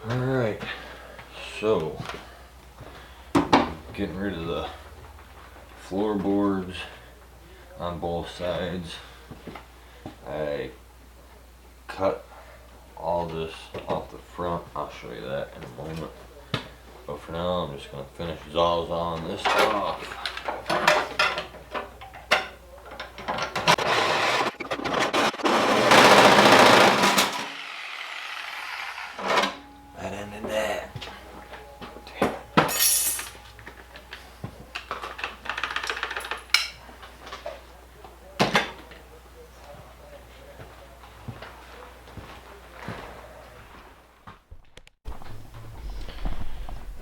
Alright, so getting rid of the floorboards on both sides. I cut all this off the front. I'll show you that in a moment. But for now, I'm just going to finish on this off. That ended that.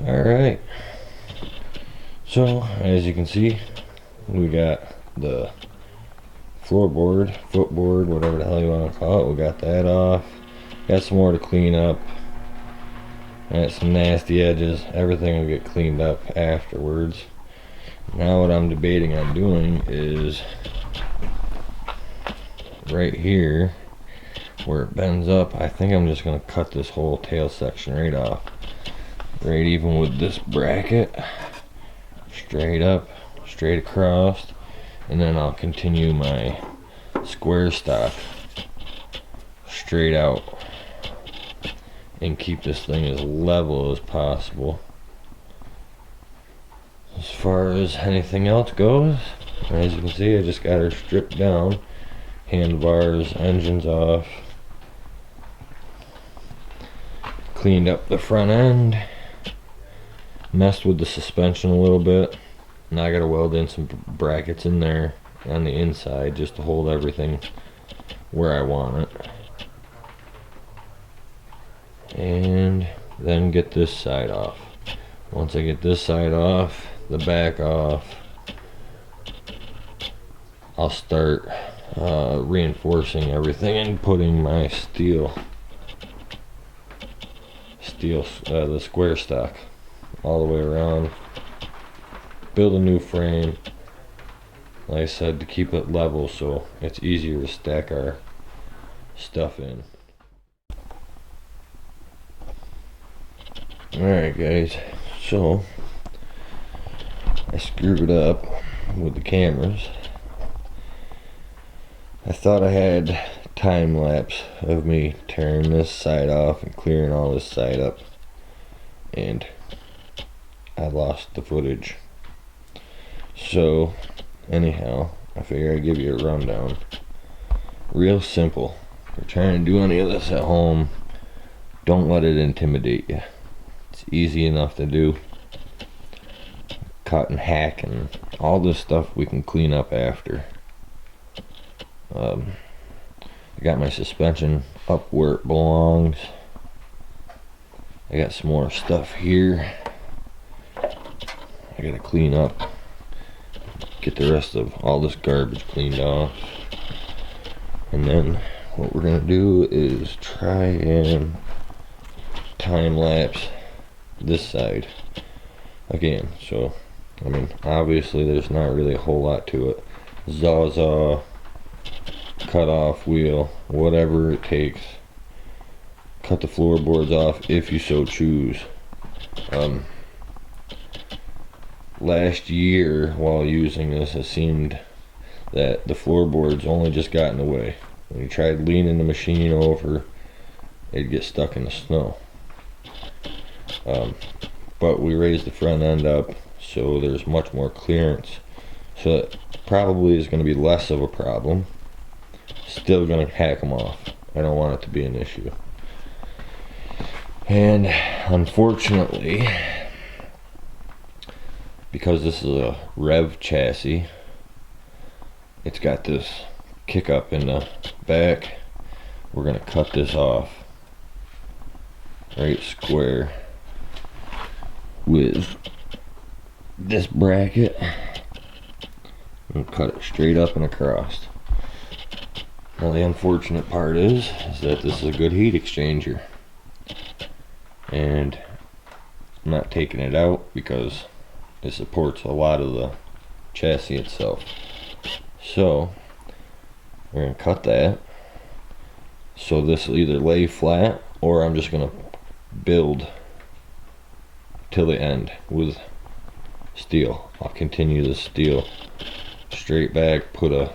Alright, so as you can see, we got the floorboard, footboard, whatever the hell you want to call it. We got that off. Got some more to clean up. Got some nasty edges. Everything will get cleaned up afterwards. Now what I'm debating on doing is right here where it bends up. I think I'm just going to cut this whole tail section right off. Right even with this bracket, straight up, straight across, and then I'll continue my square stock straight out and keep this thing as level as possible. As far as anything else goes, as you can see, I just got her stripped down, handlebars, engines off, cleaned up the front end, messed with the suspension a little bit. Now I gotta weld in some brackets in there on the inside just to hold everything where I want it. And then get this side off. Once I get this side off, the back off, I'll start reinforcing everything and putting my the square stock all the way around. Build a new frame, like I said, to keep it level so it's easier to stack our stuff in. Alright guys, so I screwed up with the cameras. I thought I had time lapse of me tearing this side off and clearing all this side up, and I lost the footage. So anyhow, I figure I'd give you a rundown. Real simple. If you're trying to do any of this at home, don't let it intimidate you. It's easy enough to do. Cut and hack and all this stuff we can clean up after. I got my suspension up where it belongs. I got some more stuff here I gotta clean up. Get the rest of all this garbage cleaned off. And then what we're gonna do is try and time lapse this side again. So I mean, obviously there's not really a whole lot to it. Zawzaw, cut off wheel, whatever it takes. Cut the floorboards off if you so choose. Last year while using this, it seemed that the floorboards only just got in the way. When you tried leaning the machine over, it'd get stuck in the snow. But we raised the front end up so there's much more clearance, so it probably is going to be less of a problem. Still going to hack them off. I don't want it to be an issue. And unfortunately, because this is a rev chassis, it's got this kick up in the back. We're going to cut this off right square with this bracket and cut it straight up and across. Now the unfortunate part is that this is a good heat exchanger, and I'm not taking it out because it supports a lot of the chassis itself. So we're going to cut that so this will either lay flat, or I'm just going to build till the end with steel. I'll continue the steel straight back, put a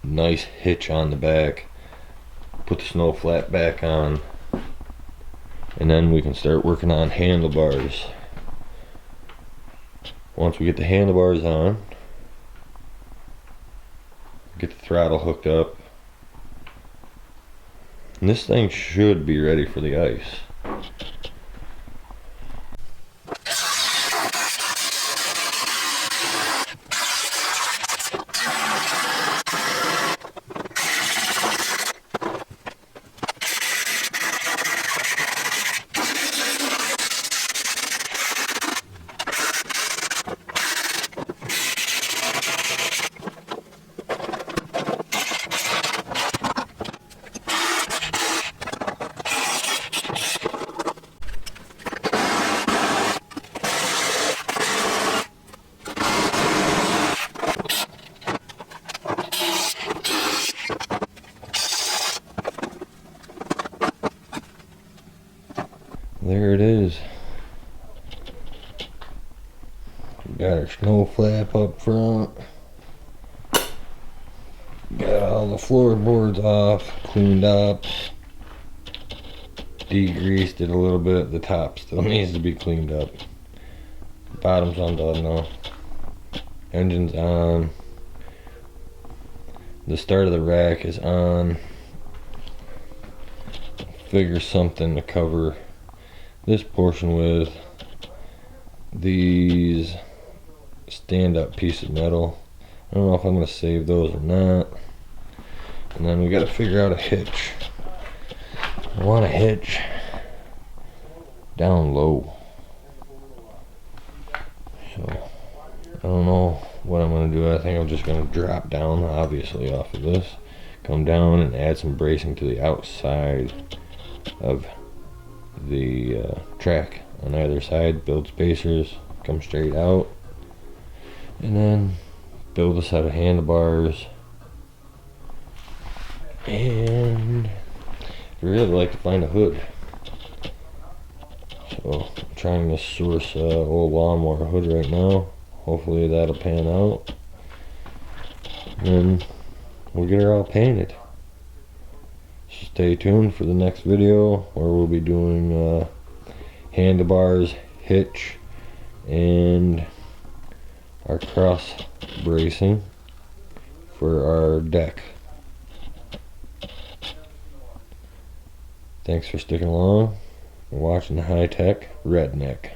nice hitch on the back, put the snow flat back on, and then we can start working on handlebars. Once we get the handlebars on, get the throttle hooked up, and this thing should be ready for the ice. There it is. Got our snow flap up front. Got all the floorboards off, cleaned up. Degreased it a little bit. The top still needs to be cleaned up. Bottom's undone now. Engine's on. The start of the rack is on. Figure something to cover this portion with these stand-up pieces of metal. I don't know if I'm going to save those or not. And then we got to figure out a hitch. I want a hitch down low. So I don't know what I'm going to do. I think I'm just going to drop down, obviously, off of this. Come down and add some bracing to the outside of the track on either side. Build spacers, come straight out, and then build a set of handlebars. And I'd really like to find a hood, so I'm trying to source a old lawnmower hood right now. Hopefully that'll pan out, and then we'll get her all painted. So stay tuned for the next video where we'll be doing handlebars, hitch, and our cross bracing for our deck. Thanks for sticking along and watching the High Tech Redneck.